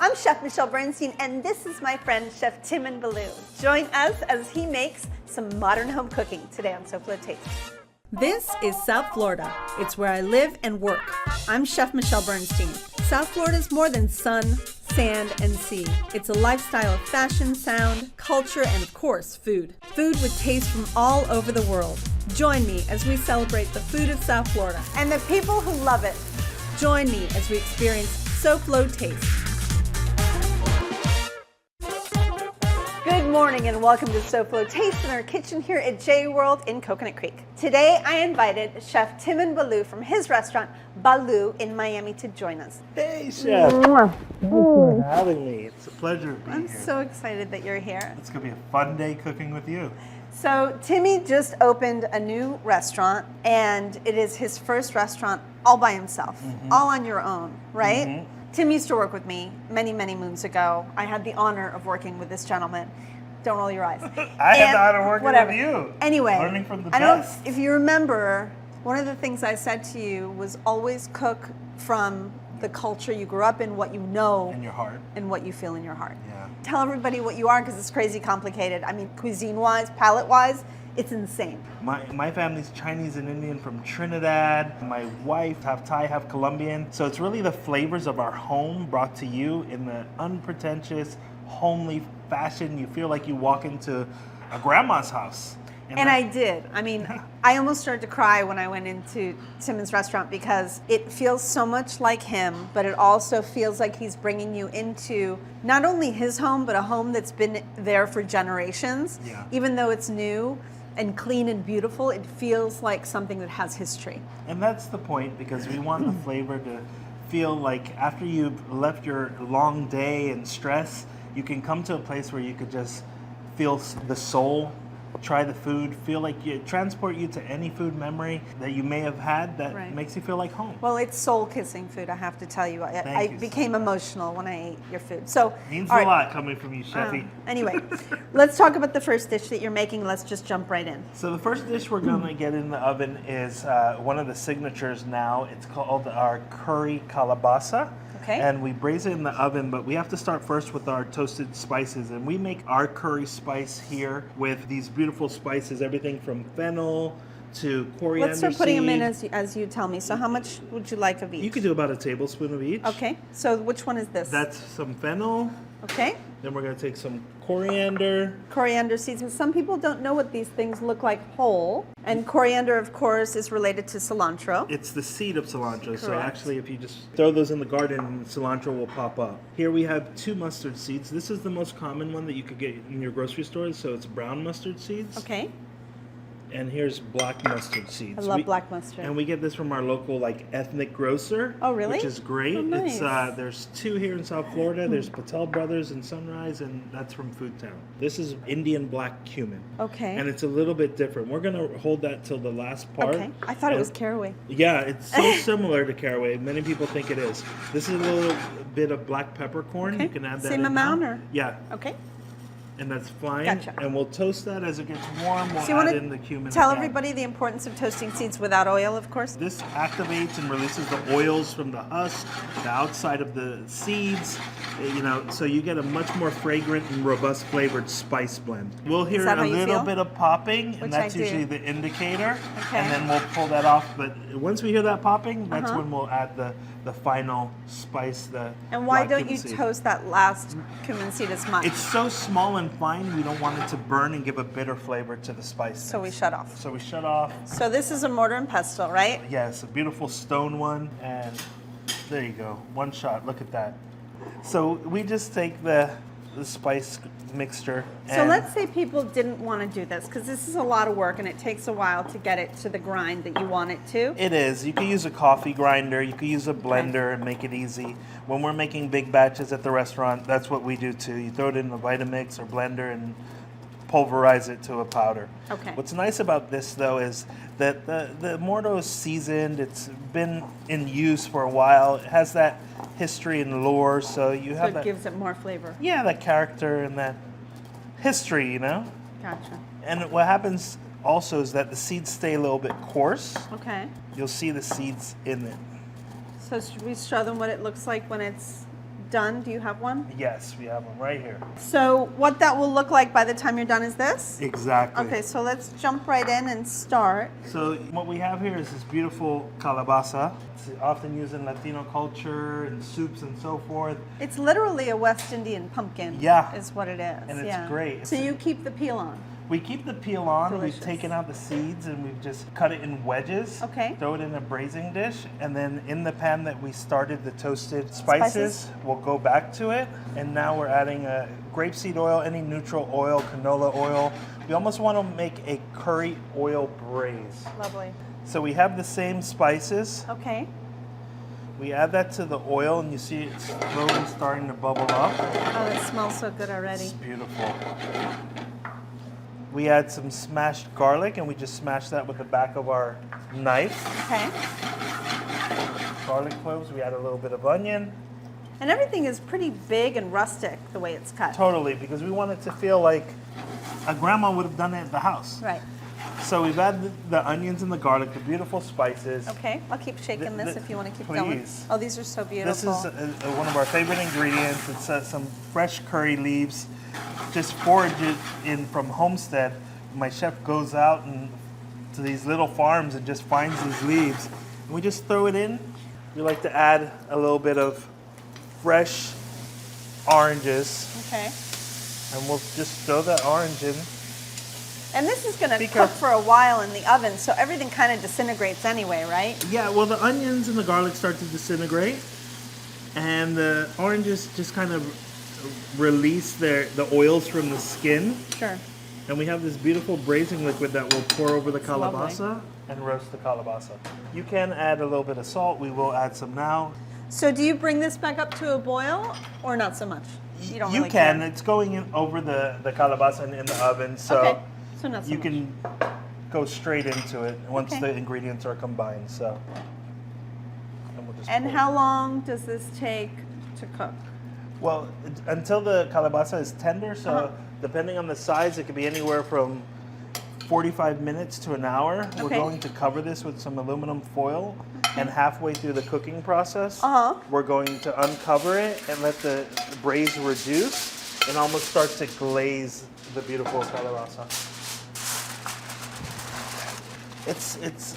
I'm Chef Michelle Bernstein, and this is my friend Chef Timon Balloo. Join us as he makes some modern home cooking today on SoFlo Taste. This is South Florida. It's where I live and work. I'm Chef Michelle Bernstein. South Florida is more than sun, sand, and sea. It's a lifestyle of fashion, sound, culture, and of course, food. Food with taste from all over the world. Join me as we celebrate the food of South Florida and the people who love it. Join me as we experience SoFlo Taste. Good morning and welcome to SoFlo Taste in our kitchen here at J World in Coconut Creek. Today I invited Chef Timon Balloo from his restaurant Balloo in Miami to join us. Hey Chef, thanks for having me. It's a pleasure to be here. I'm so excited that you're here. It's going to be a fun day cooking with you. So Timmy just opened a new restaurant and it is his first restaurant all by himself, all on your own, right? Tim used to work with me many, many moons ago. I had the honor of working with this gentleman. Don't roll your eyes. I had the honor of working with you. Anyway, learning from the I don't best. know if you remember, one of the things I said to you was always cook from the culture you grew up in, what you know. In your heart. And what you feel in your heart. Yeah. Tell everybody what you are because it's crazy complicated. I mean, cuisine-wise, palate-wise, it's insane. My family's Chinese and Indian from Trinidad. My wife, half Thai, half Colombian. So it's really the flavors of our home brought to you in the unpretentious, homely fashion. You feel like you walk into a grandma's house. And I did. I mean, I almost started to cry when I went into Timon's restaurant because it feels so much like him, but it also feels like he's bringing you into not only his home, but a home that's been there for generations. Yeah. Even though it's new and clean and beautiful, it feels like something that has history. And that's the point, because we want the flavor to feel like after you've left your long day and stress, you can come to a place where you could just feel the soul, try the food, feel like you transport you to any food memory that you may have had that makes you feel like home. Well, it's soul-kissing food, I have to tell you. I you became emotional when I ate your food. So means all a lot coming from you, Chefy. Anyway, let's talk about the first dish that you're making. Let's just jump right in. So the first dish we're going to get in the oven is one of the signatures now. It's called our curry calabasa. Okay. And we braise it in the oven, but we have to start first with our toasted spices. And we make our curry spice here with these beautiful spices, everything from fennel to coriander Let's start putting them in seed. as you tell me. So how much would you like of each? You could do about a tablespoon of each. Okay. So which one is this? That's some fennel. Okay. Then we're going to take some coriander. Coriander seeds. And some people don't know what these things look like whole. And coriander, of course, is related to cilantro. It's the seed of cilantro. So Correct. actually, if you just throw those in the garden, cilantro will pop up. Here we have 2 mustard seeds. This is the most common one that you could get in your grocery stores. So it's brown mustard seeds. Okay. And here's black mustard seeds. I love black mustard. And we get this from our local ethnic grocer. Oh, really? Which is great. Oh, nice. It's there's 2 here in South Florida. There's Patel Brothers in Sunrise, and that's from Food Town. This is Indian black cumin. Okay. And it's a little bit different. We're gonna hold that till the last part. Okay. I thought it was caraway. Yeah, it's so similar to caraway. Many people think it is. This is a little bit of black peppercorn. Okay. You can add that Same in amount, now. or? Yeah. Okay. And that's fine. Gotcha. And we'll toast that as it gets warm. We'll So you add want in the cumin. to tell again. everybody the importance of toasting seeds without oil, of course? This activates and releases the oils from the husk, the outside of the seeds, so you get a much more fragrant and robust flavored spice blend. We'll hear that a how you little feel? bit of popping, Which and that's I do. usually the indicator. Okay. And then we'll pull that off. But once we hear that popping, that's when we'll add the final spice, the And why black don't cumin you seed. toast that last cumin seed as much? It's so small and fine, we don't want it to burn and give a bitter flavor to the spice. So we shut off. So we shut off. So this is a mortar and pestle, right? Yes, a beautiful stone one, and there you go, one shot. Look at that. So we just take the spice mixture. So and let's say people didn't want to do this because this is a lot of work and it takes a while to get it to the grind that you want it to. It is. You could use a coffee grinder. You could use a blender and make it easy. When we're making big batches at the restaurant, that's what we do too. You throw it in a Vitamix or blender and pulverize it to a powder. Okay. What's nice about this though is that the mortar is seasoned. It's been in use for a while. It has that history and lore, so you So have it that. gives it more flavor. Yeah, that character and that history, Gotcha. And what happens also is that the seeds stay a little bit coarse. Okay. You'll see the seeds in it. So should we show them what it looks like when it's done. Do you have one? Yes, we have one right here. So what that will look like by the time you're done is this? Exactly. Okay, so let's jump right in and start. So what we have here is this beautiful calabaza. It's often used in Latino culture and soups and so forth. It's literally a West Indian pumpkin. Yeah. Is what it is. And it's great. So you keep the peel on. We keep the peel on, Delicious. we've taken out the seeds, and we've just cut it in wedges. Okay. Throw it in a braising dish, and then in the pan that we started the toasted spices, we'll go back to it. And now we're adding grapeseed oil, any neutral oil, canola oil. We almost want to make a curry oil braise. Lovely. So we have the same spices. Okay. We add that to the oil, and you see it's slowly starting to bubble up. Oh, it smells so good already. It's beautiful. We add some smashed garlic, and we just smash that with the back of our knife. Okay. Garlic cloves, we add a little bit of onion. And everything is pretty big and rustic the way it's cut. Totally, because we want it to feel like a grandma would have done it at the house. Right. So we've added the onions and the garlic, the beautiful spices. Okay, I'll keep shaking this if you want to keep please. going. Oh, these are so beautiful. This is one of our favorite ingredients. It's some fresh curry leaves. Just forage it in from Homestead. My chef goes out and to these little farms and just finds these leaves. And we just throw it in. We like to add a little bit of fresh oranges. Okay. And we'll just throw that orange in. And this is going to cook for a while in the oven, so everything kind of disintegrates anyway, right? Yeah, well, the onions and the garlic start to disintegrate. And the oranges just kind of release the oils from the skin. Sure. And we have this beautiful braising liquid that we'll pour over the lovely. calabaza and roast the calabaza. You can add a little bit of salt. We will add some now. So do you bring this back up to a boil or not so much? You don't really can. care? It's going in over the calabaza in the oven, so, Okay. So not so you much. can go straight into it once Okay. the ingredients are combined. So. We'll just And pour. how long does this take to cook? Well, until the calabaza is tender, so depending on the size, it could be anywhere from 45 minutes to an hour. Okay. We're going to cover this with some aluminum foil, and halfway through the cooking process, we're going to uncover it and let the braise reduce and almost start to glaze the beautiful calabaza. It's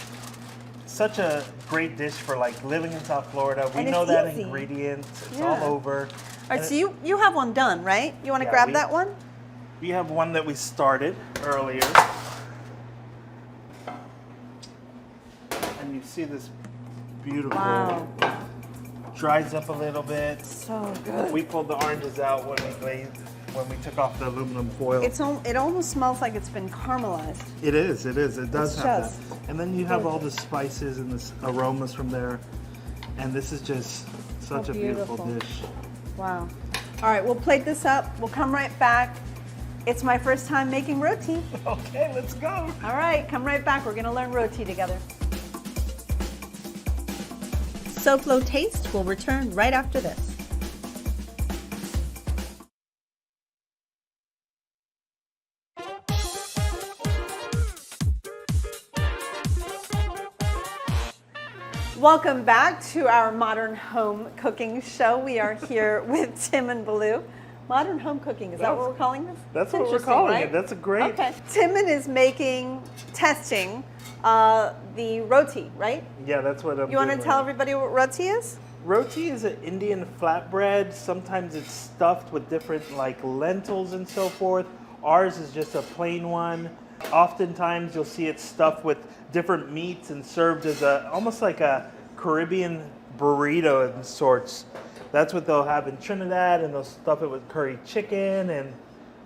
such a great dish for like living in South Florida. We And know it's that easy. ingredient. It's Yeah. all over. All right, so you have one done, right? You want to grab that one? We have one that we started earlier. And you see this beautiful, Wow. dries up a little bit. So good. We pulled the oranges out when we took off the aluminum foil. It almost smells like it's been caramelized. It is. It does It's have just that. And then you have all the spices and the aromas from there. And this is just such a beautiful dish. Wow. All right, we'll plate this up. We'll come right back. It's my first time making roti. Okay, let's go. All right, come right back. We're going to learn roti together. SoFlo Taste will return right after this. Welcome back to our Modern Home Cooking Show. We are here with Timon Balloo. Modern Home Cooking, is that what we're calling this? That's It's what we're interesting, calling right? it. That's a great. Okay. Timon is testing the roti, right? Yeah, that's what I'm You want to doing tell right everybody what roti is? Roti is an Indian flatbread. Sometimes it's stuffed with different like lentils and so forth. Ours is just a plain one. Oftentimes you'll see it stuffed with different meats and served as almost like a Caribbean burrito of sorts. That's what they'll have in Trinidad, and they'll stuff it with curry chicken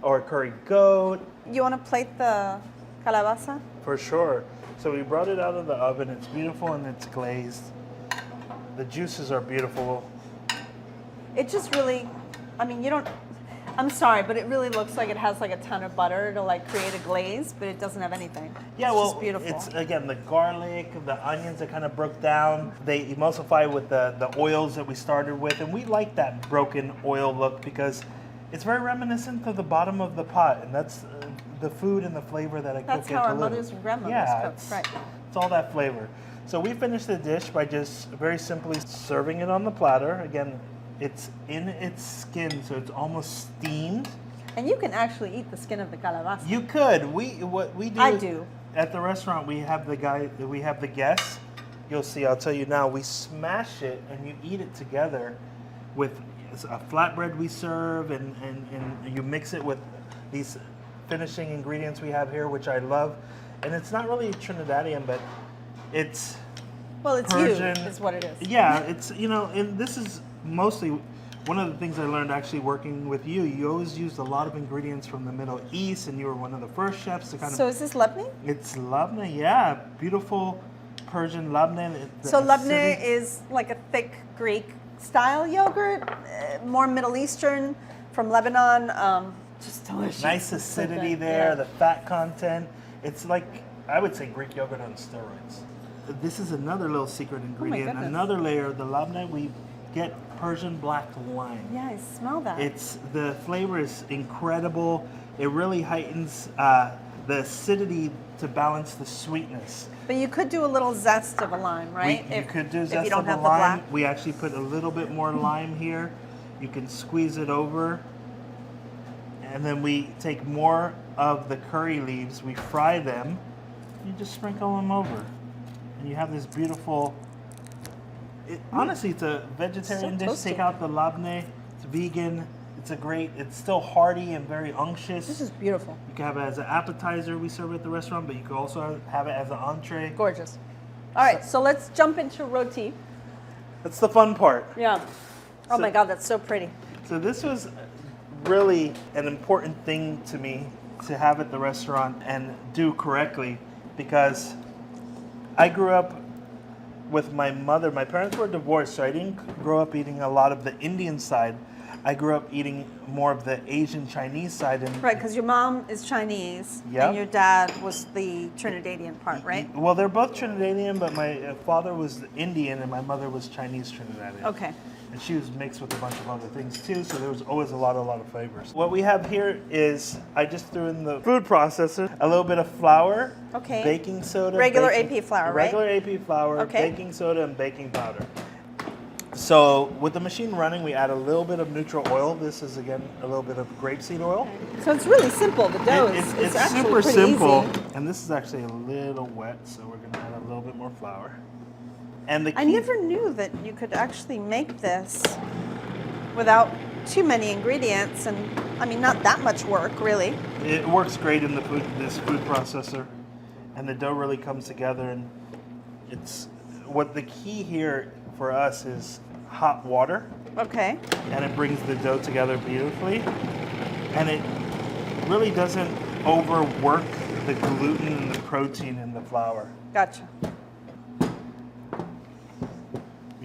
or curry goat. You want to plate the calabaza? For sure. So we brought it out of the oven. It's beautiful and it's glazed. The juices are beautiful. It just really, I'm sorry, but it really looks like it has like a ton of butter to like create a glaze, but it doesn't have anything. Yeah, it's well, just beautiful. it's again the garlic, the onions that kind of broke down. They emulsify with the oils that we started with, and we like that broken oil look because it's very reminiscent of the bottom of the pot, and that's the food and the flavor that I cook. That's how our mothers and grandmothers cooked, right? It's all that flavor. So we finished the dish by just very simply serving it on the platter. Again, It's in its skin, so it's almost steamed. And you can actually eat the skin of the calabaza. You could. What we do. I do. At the restaurant, we have the guests. You'll see. I'll tell you now. We smash it and you eat it together with a flatbread we serve, and you mix it with these finishing ingredients we have here, which I love. And it's not really Trinidadian, but it's Persian. Is what it is. Yeah, it's and this is mostly one of the things I learned actually working with you. You always used a lot of ingredients from the Middle East, and you were one of the first chefs to kind of. So is this labneh? It's labneh, yeah, beautiful Persian labneh. So labneh is like a thick Greek style yogurt, more Middle Eastern, from Lebanon. Just delicious. Nice acidity there, the fat content. It's like, I would say, Greek yogurt on steroids. This is another little secret ingredient. Another layer of the labneh, we get Persian black lime. Yeah, I smell that. The flavor is incredible. It really heightens the acidity to balance the sweetness. But you could do a little zest of a lime, right? You could do if zest you don't of have a the lime. black. We actually put a little bit more lime here. You can squeeze it over. And then we take more of the curry leaves, we fry them, you just sprinkle them over. And you have this beautiful, honestly, it's a vegetarian dish. Take out the labneh, it's vegan, it's still hearty and very unctuous. This is beautiful. You can have it as an appetizer we serve at the restaurant, but you can also have it as an entree. Gorgeous. All right, so let's jump into roti. That's the fun part. Yeah. Oh my God, that's so pretty. So this was really an important thing to me to have at the restaurant and do correctly, because I grew up with my mother. My parents were divorced, so I didn't grow up eating a lot of the Indian side. I grew up eating more of the Asian Chinese side. Right, because your mom is Chinese and your dad was the Trinidadian part, right? Well, they're both Trinidadian, but my father was Indian and my mother was Chinese Trinidadian. Okay. And she was mixed with a bunch of other things too, so there was always a lot of flavors. What we have here is, I just threw in the food processor, a little bit of flour, baking soda. Regular AP flour, right? Regular AP flour, baking soda, and baking powder. So with the machine running, we add a little bit of neutral oil. This is, again, a little bit of grapeseed oil. So it's really simple. The dough it's actually super pretty simple. easy. And this is actually a little wet, so we're going to add a little bit more flour. And I never knew that you could actually make this without too many ingredients, and I mean, not that much work, really. It works great in this food processor, and the dough really comes together. And it's what the key here for us is hot water. Okay. And it brings the dough together beautifully, and it really doesn't overwork the gluten and the protein in the flour. Gotcha.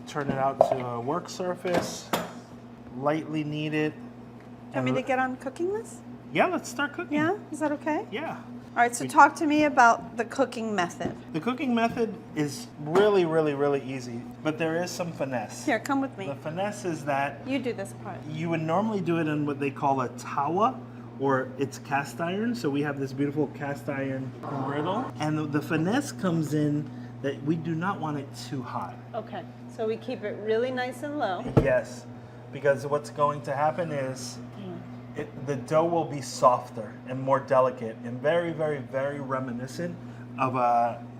Turn it out to a work surface, lightly knead it. Do you want me to get on cooking this? Yeah, let's start cooking. Yeah, is that okay? Yeah. All right, so talk to me about the cooking method. The cooking method is really, really, really easy, but there is some finesse. Here, come with me. The finesse is that you do this part. You would normally do it in what they call a tawa, or it's cast iron. So we have this beautiful cast iron griddle, and the finesse comes in that we do not want it too hot. Okay, so we keep it really nice and low. Yes, because what's going to happen is the dough will be softer and more delicate and very, very, very reminiscent of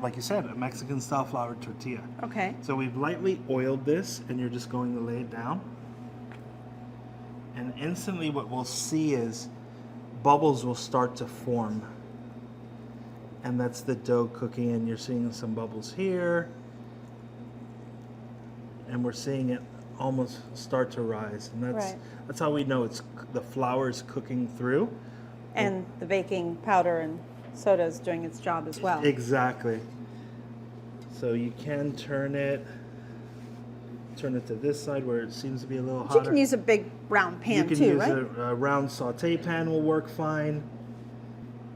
like you said, a Mexican style flour tortilla. Okay. So we've lightly oiled this, and you're just going to lay it down. And instantly what we'll see is bubbles will start to form. And that's the dough cooking, and you're seeing some bubbles here. And we're seeing it almost start to rise. And that's how we know the flour is cooking through. And the baking powder and soda is doing its job as well. Exactly. So you can turn it to this side where it seems to be a little hotter. You can use a big round pan too, right? You can use a round saute pan will work fine.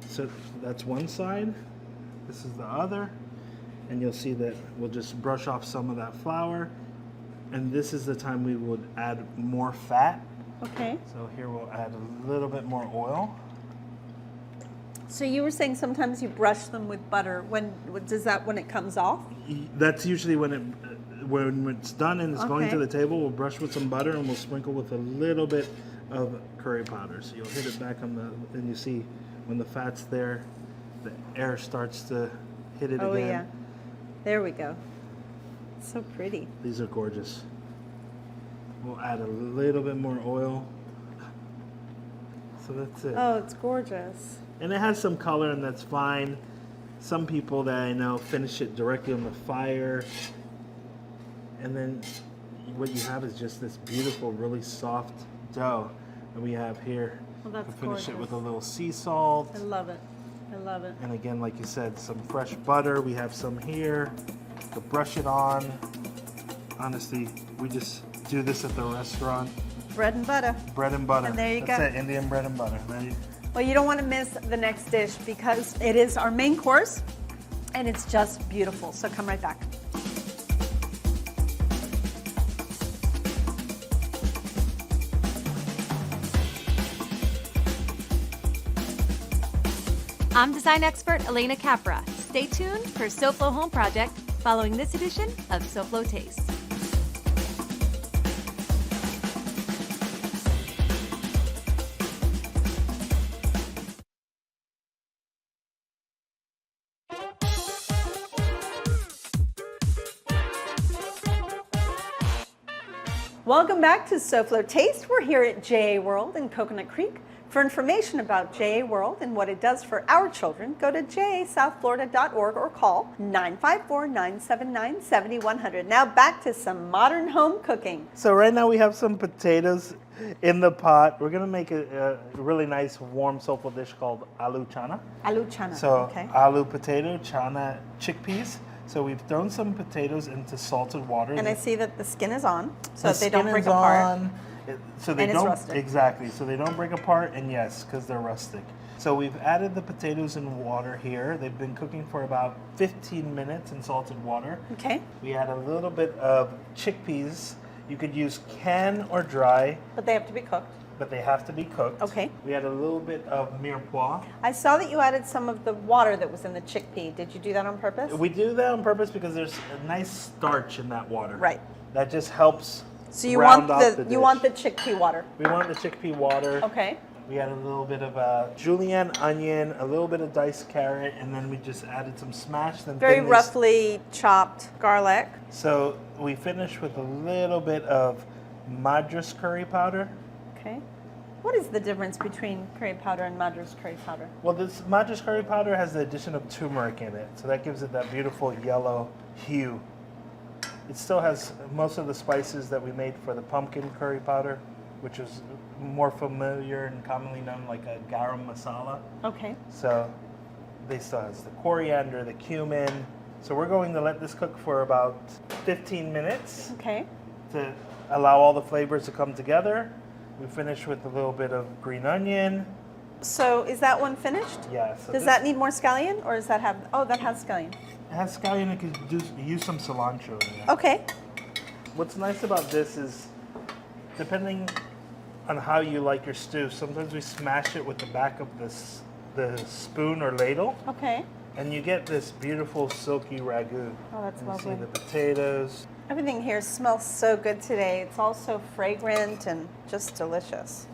So that's one side. This is the other. And you'll see that we'll just brush off some of that flour. And this is the time we would add more fat. Okay. So here we'll add a little bit more oil. So you were saying sometimes you brush them with butter. When it comes off? That's usually when when it's done and it's going to Okay. the table, we'll brush with some butter and we'll sprinkle with a little bit of curry powder. So you'll hit it back on the, and you see when the fat's there, the air starts to hit it Oh, again. yeah. There we go. So pretty. These are gorgeous. We'll add a little bit more oil. So that's it. Oh, it's gorgeous. And it has some color, and that's fine. Some people that I know finish it directly on the fire. And then what you have is just this beautiful, really soft dough that we have here. Well, that's We'll finish it gorgeous. with a little sea salt. I love it. I love it. And again, like you said, some fresh butter. We have some here to brush it on. Honestly, we just do this at the restaurant. Bread and butter. Bread and butter. And there you That's go. it, Indian bread and butter. Well, you don't want to miss the next dish because it is our main course and it's just beautiful. So come right back. I'm design expert Elena Capra. Stay tuned for SoFlo Home Project following this edition of SoFlo Taste. Welcome back to SoFlo Taste. We're here at JA World in Coconut Creek. For information about JA World and what it does for our children, go to jasouthflorida.org or call 954-979-7100. Now back to some modern home cooking. So right now we have some potatoes in the pot. We're gonna make a really nice warm soulful dish called aloo chana. Aloo chana. So Okay. aloo potato, chana chickpeas. So we've thrown some potatoes into salted water. And I see that the skin is on, so The that they don't skin break is apart. on, so they And it's don't rustic. exactly. So they don't break apart, and yes, because they're rustic. So we've added the potatoes in water here. They've been cooking for about 15 minutes in salted water. Okay. We add a little bit of chickpeas. You could use canned or dry, But they have to be cooked. but they have to be cooked. Okay. We add a little bit of mirepoix. I saw that you added some of the water that was in the chickpea. Did you do that on purpose? We do that on purpose because there's a nice starch in that water. Right. That just helps. So you round want out the dish. you want the chickpea water. We want the chickpea water. Okay. We add a little bit of julienne onion, a little bit of diced carrot, and then we just added some smashed and Very thinly- roughly chopped garlic. So we finish with a little bit of Madras curry powder. Okay. What is the difference between curry powder and Madras curry powder? Well, this Madras curry powder has the addition of turmeric in it, so that gives it that beautiful yellow hue. It still has most of the spices that we made for the pumpkin curry powder, which is more familiar and commonly known like a garam masala. Okay. So they still has the coriander, the cumin. So we're going to let this cook for about 15 minutes Okay. to allow all the flavors to come together. We finish with a little bit of green onion. So is that one finished? Yeah. So Does this- that need more scallion or does that have, oh, that has scallion. It has scallion. You could use some cilantro in there. Okay. What's nice about this is, depending on how you like your stew, sometimes we smash it with the back of the spoon or ladle, Okay. and you get this beautiful silky ragu. Oh, that's You lovely. see the potatoes. Everything here smells so good today. It's all so fragrant and just delicious.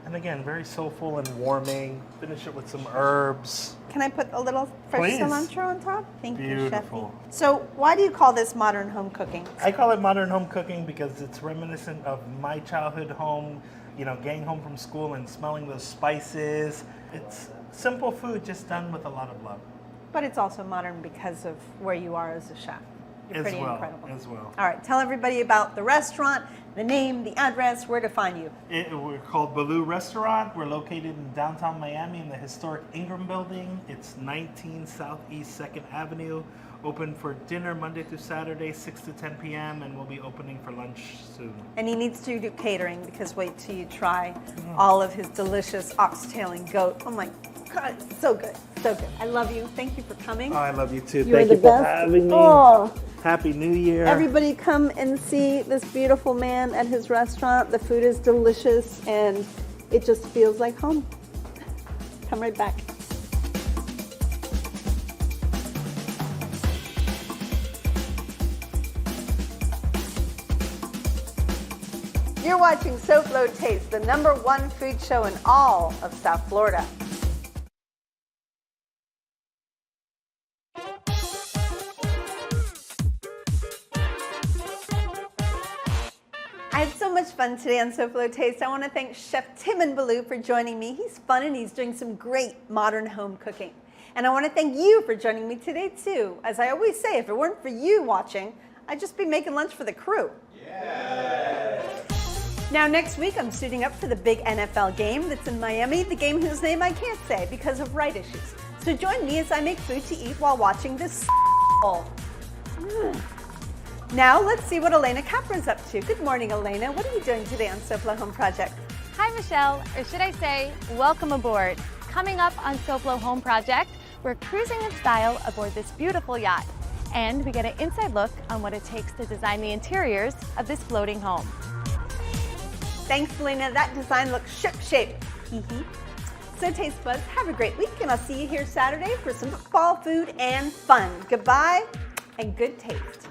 And again, very soulful and warming. Finish it with some herbs. Can I put a little fresh Please. cilantro on top? Thank you, Beautiful. Chefy. So why do you call this modern home cooking? I call it modern home cooking because it's reminiscent of my childhood home, you know, getting home from school and smelling those spices. It's simple food just done with a lot of love. But it's also modern because of where you are as a chef. You're As pretty well, incredible. as well. All right, tell everybody about the restaurant, the name, the address, where to find you. We're called Balloo Restaurant. We're located in downtown Miami in the historic Ingram Building. It's 19 Southeast 2nd Avenue. Open for dinner Monday through Saturday, 6 to 10 p.m. and we'll be opening for lunch soon. And he needs to do catering because wait till you try all of his delicious oxtail and goat. Oh my God, it's so good, so good. I love you. Thank you for coming. Oh, I love you too. You're Thank the you for best. having me. Oh. Happy New Year. Everybody come and see this beautiful man at his restaurant. The food is delicious and it just feels like home. Come right back. You're watching SoFlo Taste, the #1 food show in all of South Florida. I had so much fun today on SoFlo Taste. I want to thank Chef Timon Balloo for joining me. He's fun and he's doing some great modern home cooking. And I want to thank you for joining me today too. As I always say, if it weren't for you watching, I'd just be making lunch for the crew. Yeah. Now next week I'm suiting up for the big NFL game that's in Miami, the game whose name I can't say because of right issues. So join me as I make food to eat while watching this Now let's see what Elena Capra's up to. Good morning, Elena. What are you doing today on SoFlo Home Project? Hi, Michelle, or should I say, welcome aboard. Coming up on SoFlo Home Project, we're cruising in style aboard this beautiful yacht, and we get an inside look on what it takes to design the interiors of this floating home. Thanks, Elena. That design looks ship-shape. So Taste Buds, have a great week, and I'll see you here Saturday for some fall food and fun. Goodbye, and good taste.